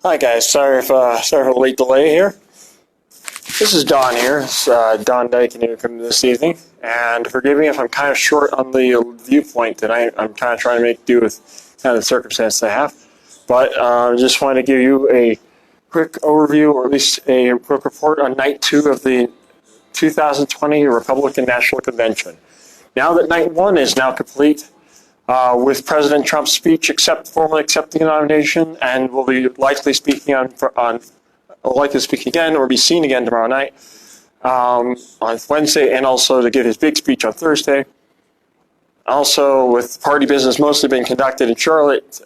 Hi guys, sorry for the late delay here. This is Don here. It's Don Dike-Anukam this evening, and forgive me if I'm kind of short on the viewpoint tonight. I'm kind of trying to make do with kind of the circumstances I have, but just wanted to give you a quick overview, or at least a quick report on night 2 of the 2020 Republican National Convention. Now that night 1 is now complete, with President Trump's speech formally accepting the nomination, and will be likely speaking again or be seen again tomorrow night on Wednesday, and also to give his big speech on Thursday. Also, with party business mostly being conducted in Charlotte,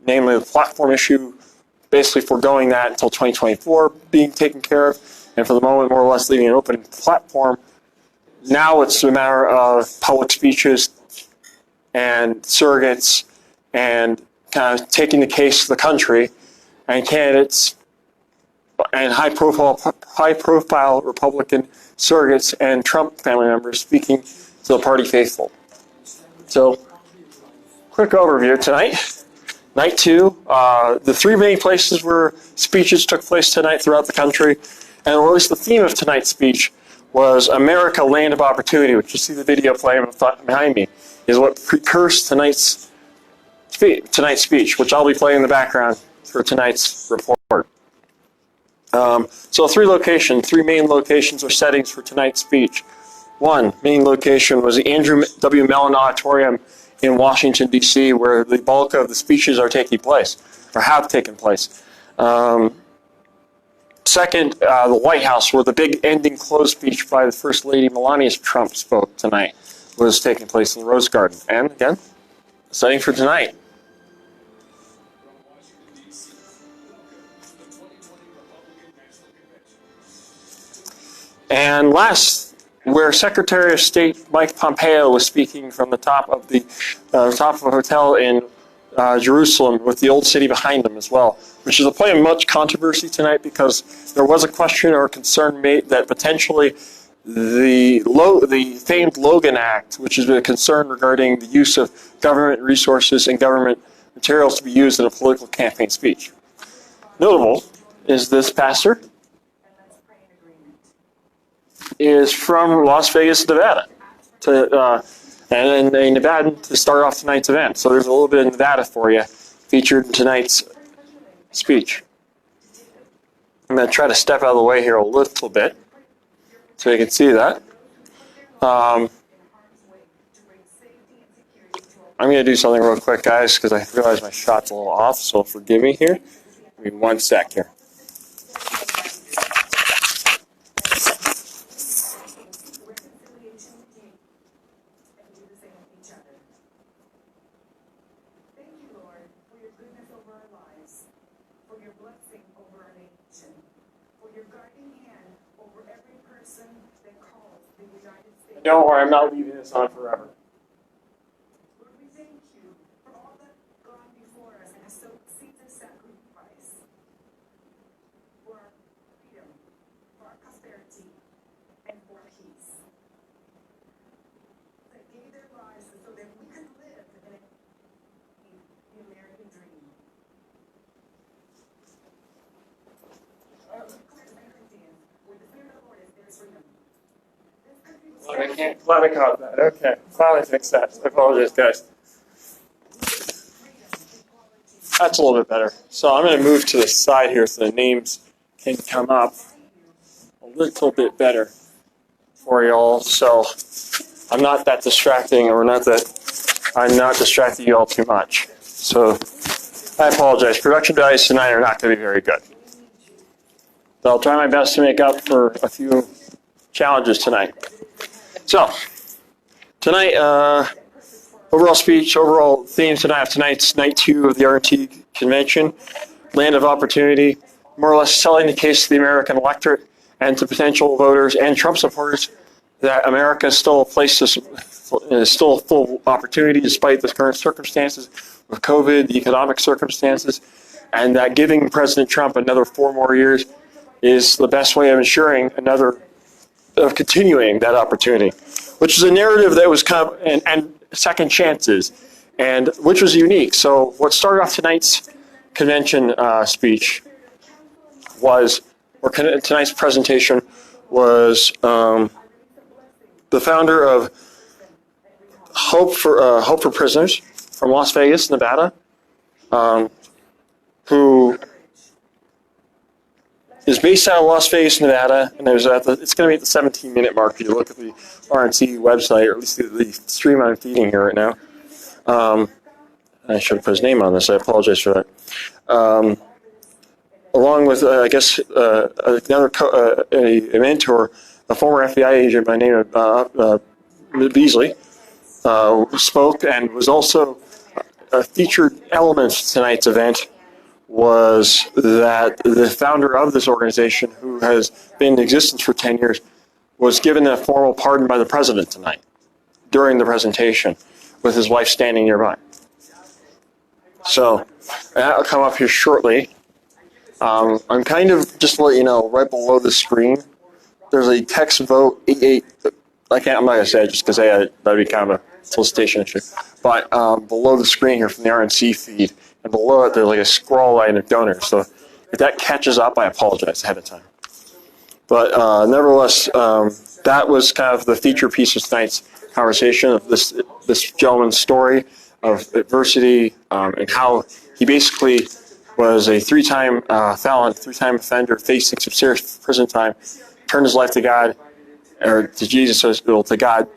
namely the platform issue, basically foregoing that until 2024 being taken care of, and for the moment more or less leaving an open platform. Now it's a matter of public speeches and surrogates and kind of taking the case to the country, and candidates and high-profile Republican surrogates and Trump family members speaking to the party faithful. So, quick overview tonight. Night 2, the 3 main places where speeches took place tonight throughout the country, and or at least the theme of tonight's speech was America, Land of Opportunity, which you see the video playing behind me, is what precursed tonight's speech, which I'll be playing in the background for tonight's report. So 3 main locations or settings for tonight's speech. One main location was the Andrew W. Mellon Auditorium in Washington, D.C., where the bulk of the speeches are taking place, or have taken place. Second, the White House, where the big ending close speech by the First Lady Melania Trump spoke tonight, was taking place in the Rose Garden. And again, the setting for tonight. And last, where Secretary of State Mike Pompeo was speaking from the top of a hotel in Jerusalem, with the old city behind him as well, which is a point of much controversy tonight because there was a question or concern made that potentially the famed Logan Act, which is a concern regarding the use of government resources and government materials to be used in a political campaign speech. Notable is this pastor is from Las Vegas, Nevada, and a Nevadan to start off tonight's event. So there's a little bit of Nevada for you featured in tonight's speech. I'm going to try to step out of the way here a little bit so you can see that. I'm going to do something real quick, guys, because I realize my shot's a little off, so forgive me here. Give me 1 sec here. Don't worry, I'm not leaving this on forever. Lord, we thank you for all that gone before us and has so seeds of sacrifice for our freedom, for our prosperity, and for peace. That gave their lives so that we could live in the American dream. Where the Spirit of the Lord is, there is freedom. Glad I caught that. Okay, finally fixed that. I apologize, guys. That's a little bit better. So I'm going to move to the side here so the names can come up a little bit better for y'all. So I'm not that distracting, or I'm not distracting you all too much. So I apologize. Production values tonight are not going to be very good. So I'll try my best to make up for a few challenges tonight. So, tonight, overall theme tonight of tonight's night 2 of the RT convention, Land of Opportunity, more or less selling the case to the American electorate and to potential voters and Trump supporters that America is still a place is still full of opportunity despite the current circumstances with COVID, the economic circumstances, and that giving President Trump another 4 more years is the best way of ensuring of continuing that opportunity, which is a narrative that was kind of, and second chances, and which was unique. So what started off tonight's convention speech was, or tonight's presentation was the founder of Hope for Prisoners from Las Vegas, Nevada, who is based out of Las Vegas, Nevada, and it's going to be at the 17-minute mark if you look at the RNC website, or at least the stream I'm feeding here right now. I should have put his name on this. I apologize for that. Along with, a mentor, a former FBI agent by the name of Beasley, spoke, and was also a featured element of tonight's event. Was that the founder of this organization, who has been in existence for 10 years, was given a formal pardon by the president tonight during the presentation, with his wife standing nearby. So that'll come up here shortly. I'm kind of, just to let you know, right below the screen, there's a text vote 88. I'm not going to say it just because that'd be kind of a solicitation issue. But below the screen here from the RNC feed, and below it, there's like a scroll line of donors. So if that catches up, I apologize ahead of time. But nevertheless, that was kind of the feature piece of tonight's conversation, of this gentleman's story of adversity, and how he basically was a three-time felon, three-time offender, facing some serious prison time, turned his life to God, or to Jesus, to God,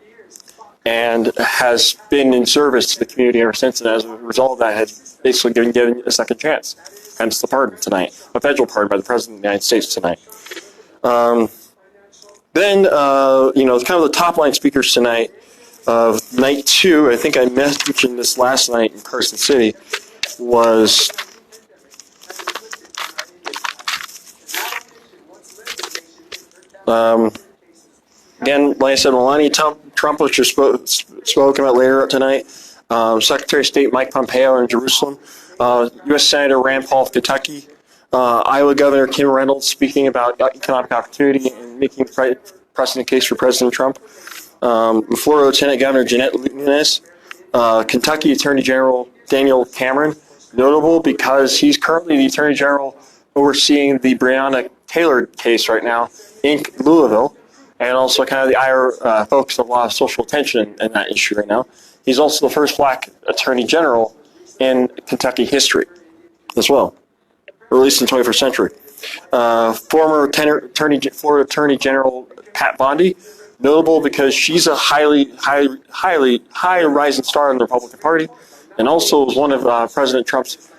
and has been in service to the community ever since, and as a result of that, has basically been given a second chance. Hence the pardon tonight, a federal pardon by the President of the United States tonight. Then, kind of the top-line speakers tonight of night 2, I think I mentioned this last night in Carson City, was again, like I said, Melania Trump, which was spoken about later tonight, Secretary of State Mike Pompeo in Jerusalem, U.S. Senator Rand Paul of Kentucky, Iowa Governor Kim Reynolds speaking about economic opportunity and making the precedent case for President Trump, Florida Lieutenant Governor Jeanette Nunez, Kentucky Attorney General Daniel Cameron, notable because he's currently the Attorney General overseeing the Breonna Taylor case right now in Louisville, and also kind of the ire focused a lot of social attention in that issue right now. He's also the first black Attorney General in Kentucky history as well, or at least in the 21st century. Former Florida Attorney General Pat Bondi, notable because she's a high rising star in the Republican Party, and also was one of President Trump's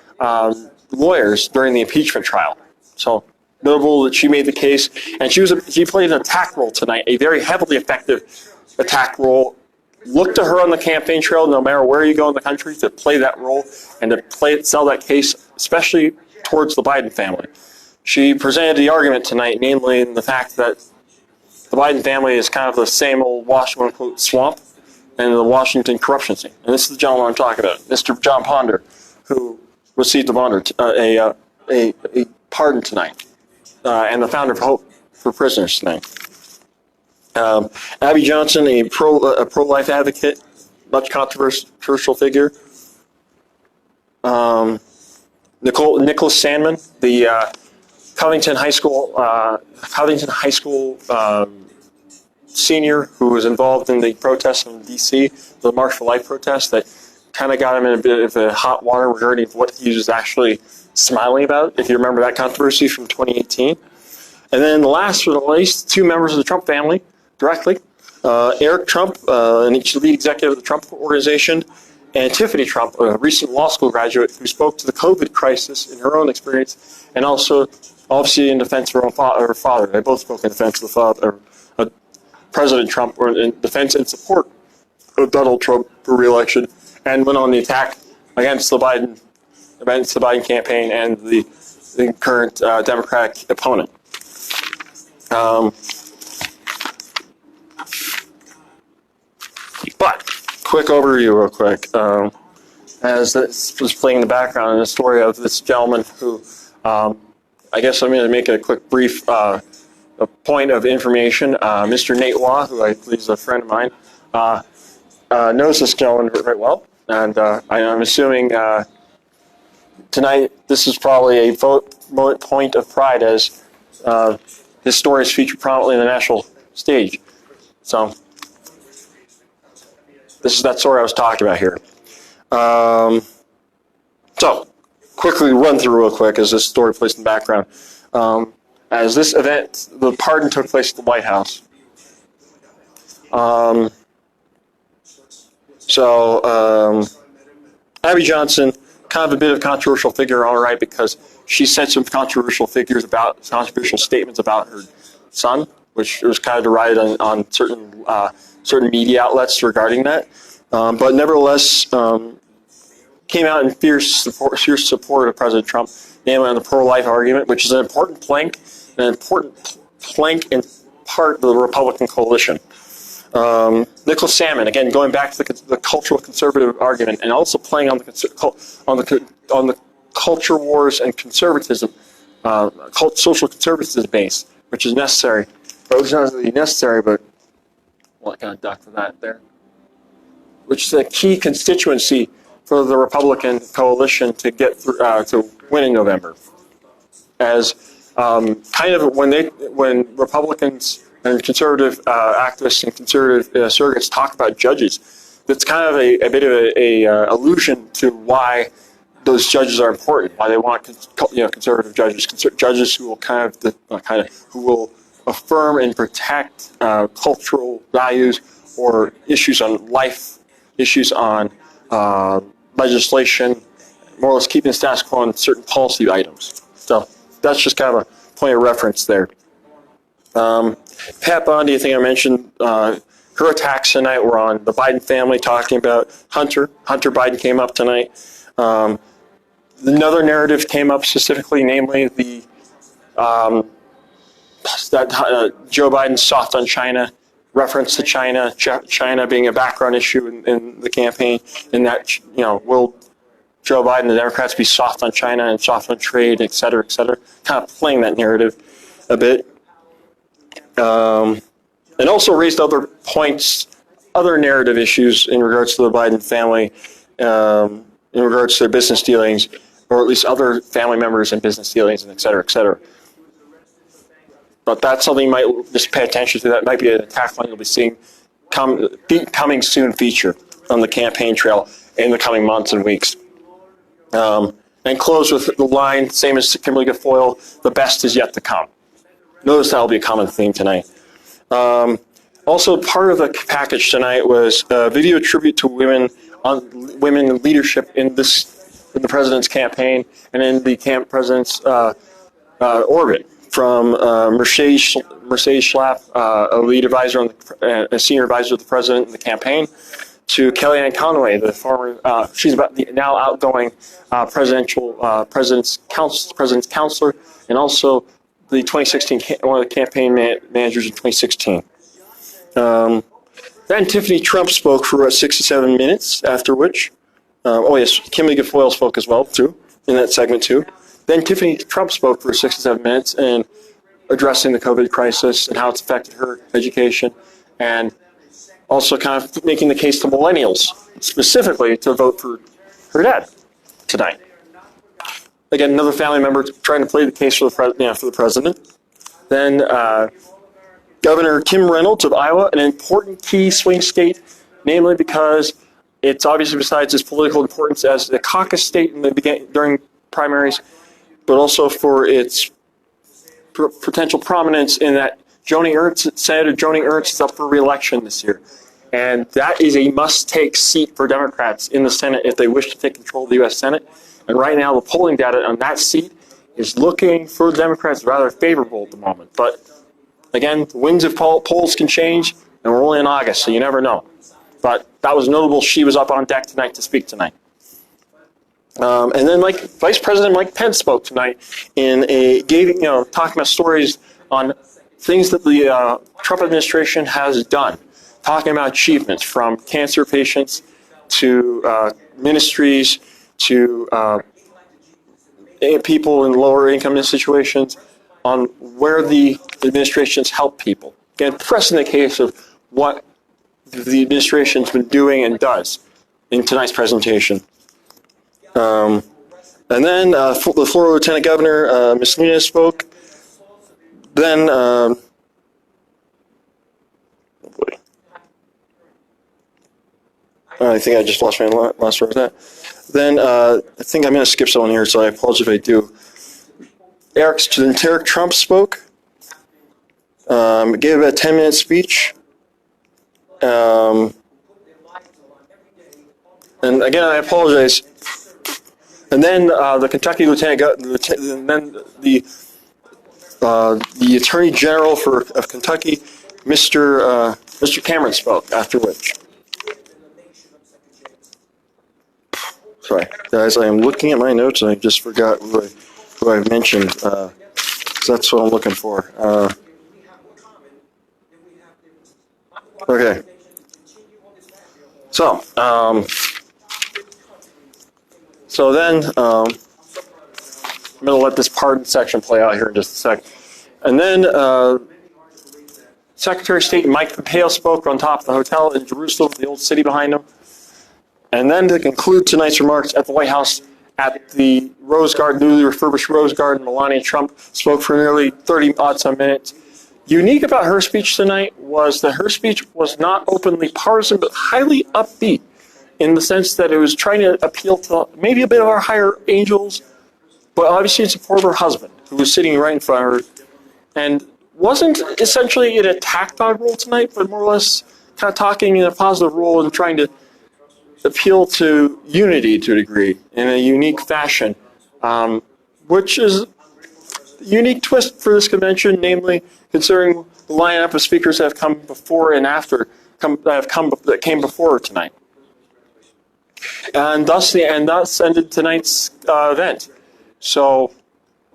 lawyers during the impeachment trial. So notable that she made the case, and she played an attack role tonight, a very heavily effective attack role. Look to her on the campaign trail, no matter where you go in the country, to play that role and to sell that case, especially towards the Biden family. She presented the argument tonight, namely in the fact that the Biden family is kind of the same old Washington quote swamp and the Washington corruption scene. And this is the gentleman I'm talking about, Mr. John Ponder, who received a pardon tonight, and the founder of Hope for Prisoners tonight. Abby Johnson, a pro-life advocate, much controversial figure. Nicholas Sandman, the Covington High School senior who was involved in the protests in D.C., the March for Life protest that kind of got him in a bit of a hot water regarding what he was actually smiling about, if you remember that controversy from 2018. And then last but not least, 2 members of the Trump family directly, Eric Trump, an lead executive of the Trump Organization, and Tiffany Trump, a recent law school graduate who spoke to the COVID crisis in her own experience, and also obviously in defense of her father. They both spoke in defense of the father, President Trump, or in defense and support of Donald Trump for re-election, and went on the attack against the Biden campaign and the current Democratic opponent. But quick overview, real quick, as this was playing in the background in the story of this gentleman who, I guess I'm going to make a quick brief a point of information. Mr. Nate Waugh, who I believe is a friend of mine, knows this gentleman very well, and I'm assuming tonight, this is probably a point of pride as his story is featured prominently in the national stage. So this is that story I was talking about here. So quickly run through real quick as this story plays in the background. As this event, the pardon took place at the White House. Abby Johnson, kind of a bit of a controversial figure, all right, because she said some controversial statements about her son, which was kind of derided on certain media outlets regarding that. But nevertheless, came out in fierce support of President Trump, namely on the pro-life argument, which is an important plank and part of the Republican coalition. Nicholas Sandman, again, going back to the cultural conservative argument, and also playing on the culture wars and conservatism, social conservatism base, which is necessary. But it's not really necessary, but well, I kind of ducked for that there. Which is a key constituency for the Republican coalition to get through, to win in November. As kind of when Republicans and conservative activists and conservative surrogates talk about judges, that's kind of a bit of a allusion to why those judges are important. Why they want conservative judges who will who will affirm and protect cultural values or issues on life, issues on legislation, more or less keeping the status quo on certain policy items. So that's just kind of a point of reference there. Pat Bondi, I think I mentioned, her attacks tonight were on the Biden family, talking about Hunter. Hunter Biden came up tonight. Another narrative came up specifically, namely that Joe Biden's soft on China, reference to China being a background issue in the campaign, and that, will Joe Biden and the Democrats be soft on China and soft on trade, et cetera, kind of playing that narrative a bit. And also raised other points, other narrative issues in regards to the Biden family, in regards to their business dealings, or at least other family members and business dealings, and et cetera. But that's something you might just pay attention to. That might be an attack line you'll be seeing coming soon feature on the campaign trail in the coming months and weeks. And close with the line, same as Kimberly Guilfoyle, the best is yet to come. Notice that'll be a common theme tonight. Also, part of the package tonight was a video tribute to women in leadership in the president's campaign and in the president's orbit. From Mercedes Schlapp, a lead advisor a senior advisor to the president in the campaign, to Kellyanne Conway, the former, she's about the now outgoing president's counselor, and also the 2016 one of the campaign managers in 2016. Then Tiffany Trump spoke for 6 to 7 minutes. After which, Kimberly Guilfoyle spoke as well too in that segment too. Then Tiffany Trump spoke for 6 to 7 minutes and addressing the COVID crisis and how it's affected her education, and also kind of making the case to millennials specifically to vote for her dad tonight. Again, another family member trying to play the case for the president. Then Governor Kim Reynolds of Iowa, an important key swing state, namely because it's obviously, besides its political importance as a caucus state during primaries, but also for its potential prominence in that Senator Joni Ernst is up for re-election this year. And that is a must-take seat for Democrats in the Senate if they wish to take control of the U.S. Senate. And right now, the polling data on that seat is looking for the Democrats rather favorable at the moment. But again, the winds of polls can change, and we're only in August, so you never know. But that was notable. She was up on deck tonight to speak tonight. And then Vice President Mike Pence spoke tonight talking about stories on things that the Trump administration has done, talking about achievements from cancer patients to ministries to people in lower income situations, on where the administration's helped people. Again, pressing the case of what the administration's been doing and does in tonight's presentation. And then the Florida Lieutenant Governor, Ms. Nunez, spoke. Then, oh boy. I think I just lost my last word with that. Then I think I'm going to skip someone here, so I apologize if I do. Eric Trump spoke. Gave a 10-minute speech. And again, I apologize. And then the Kentucky Lieutenant Governor, and then the Attorney General of Kentucky, Mr. Cameron, spoke. After which, sorry guys, I am looking at my notes and I just forgot who I mentioned. So that's what I'm looking for. Okay. So, then I'm going to let this pardon section play out here in just a sec. And then Secretary of State Mike Pompeo spoke on top of the hotel in Jerusalem, the old city behind him. And then to conclude tonight's remarks at the White House at the Rose Garden, newly refurbished Rose Garden, Melania Trump spoke for nearly 30-odd-some minutes. Unique about her speech tonight was that her speech was not openly partisan, but highly upbeat in the sense that it was trying to appeal to maybe a bit of our higher angels, but obviously in support of her husband, who was sitting right in front of her, and wasn't essentially an attack dog role tonight, but more or less kind of talking in a positive role and trying to appeal to unity to a degree in a unique fashion, which is a unique twist for this convention, namely considering the lineup of speakers that have come before and after, that came before tonight. And thus ended tonight's event. So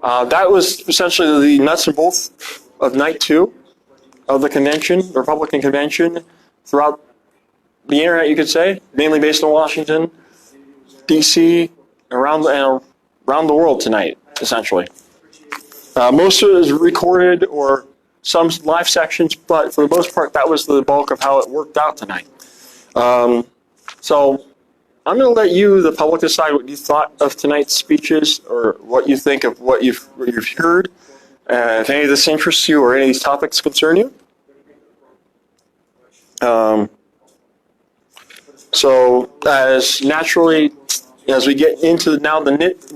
that was essentially the nuts and bolts of night 2 of the convention, the Republican convention, throughout the internet, you could say, mainly based in Washington, D.C., around the world tonight, essentially. Most of it is recorded or some live sections, but for the most part, that was the bulk of how it worked out tonight. So I'm going to let you, the public, decide what you thought of tonight's speeches or what you think of what you've heard. If any of this interests you or any of these topics concern you. So as we get into now the nit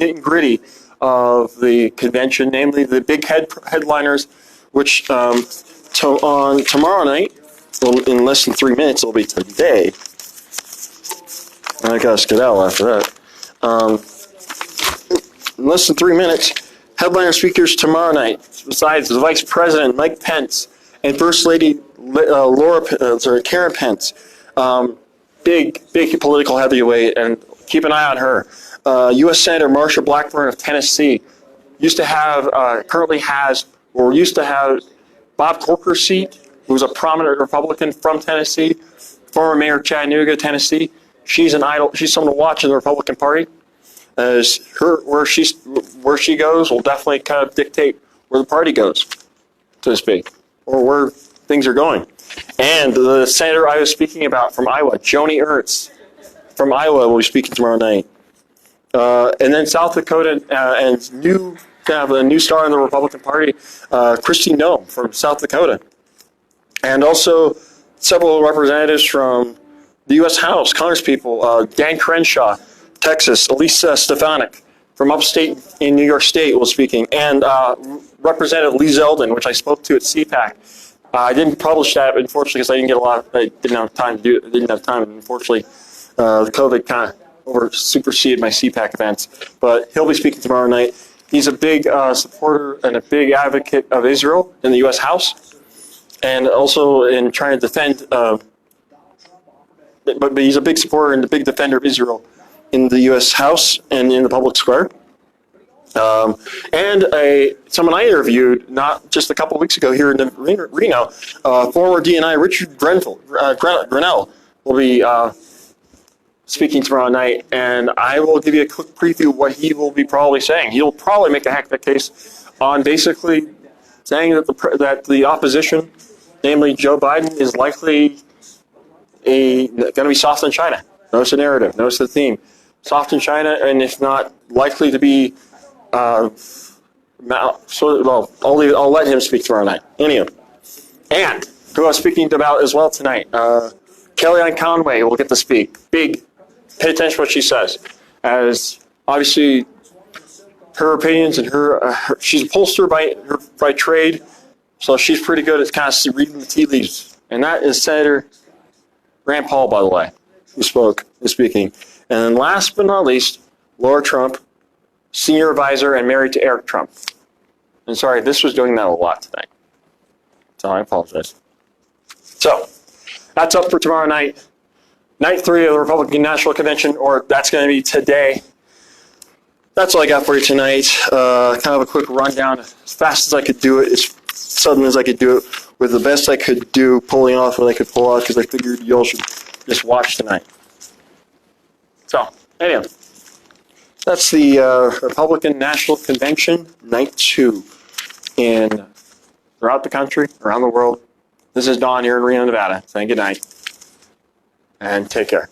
and gritty of the convention, namely the big headliners, which on tomorrow night, well, in less than 3 minutes, it'll be today. I gotta skedaddle after that. In less than 3 minutes, headliner speakers tomorrow night, besides the Vice President Mike Pence and First Lady Karen Pence. Big political heavyweight, and keep an eye on her. U.S. Senator Marsha Blackburn of Tennessee currently has Bob Corker's seat, who's a prominent Republican from Tennessee, former Mayor Chattanooga, Tennessee. She's an idol. She's someone to watch in the Republican Party. As where she goes will definitely kind of dictate where the party goes, so to speak, or where things are going. And the senator I was speaking about from Iowa, Joni Ernst from Iowa, will be speaking tomorrow night. And then South Dakota and a new star in the Republican Party, Kristi Noem from South Dakota. And also several representatives from the U.S. House, Congresspeople, Dan Crenshaw, Texas, Elisa Stefanik from upstate in New York State will be speaking, and Representative Lee Zeldin, which I spoke to at CPAC. I didn't publish that, unfortunately, because I didn't have time to do it. I didn't have time, and unfortunately, the COVID kind of superseded my CPAC events. But he'll be speaking tomorrow night. He's a big supporter and a big advocate of Israel in the U.S. House, and also in trying to defend. But he's a big supporter and a big defender of Israel in the U.S. House and in the public square. And someone I interviewed not just a couple of weeks ago here in Reno, former DNI Richard Grenell will be speaking tomorrow night, and I will give you a quick preview of what he will be probably saying. He'll probably make a heck of a case on basically saying that the opposition, namely Joe Biden, is likely going to be soft on China. Notice the narrative. Notice the theme. soft in China, and if not, likely to be. I'll let him speak tomorrow night. Anyway, and who I'm speaking about as well tonight, Kellyanne Conway will get to speak. Pay attention to what she says, as obviously her opinions and she's a pollster by trade, so she's pretty good at kind of reading the tea leaves. And that is Senator Rand Paul, by the way, who's speaking. And then last but not least, Laura Trump, senior advisor and married to Eric Trump. And sorry, this was doing that a lot tonight, so I apologize. So that's up for tomorrow night. Night 3 of the Republican National Convention, or that's going to be today. That's all I got for you tonight. Kind of a quick rundown, as fast as I could do it, as sudden as I could do it, with the best I could do, pulling off what I could pull off, because I figured you all should just watch tonight. So, anyway, that's the Republican National Convention, Night 2, throughout the country, around the world. This is Don here in Reno, Nevada, saying good night, and take care.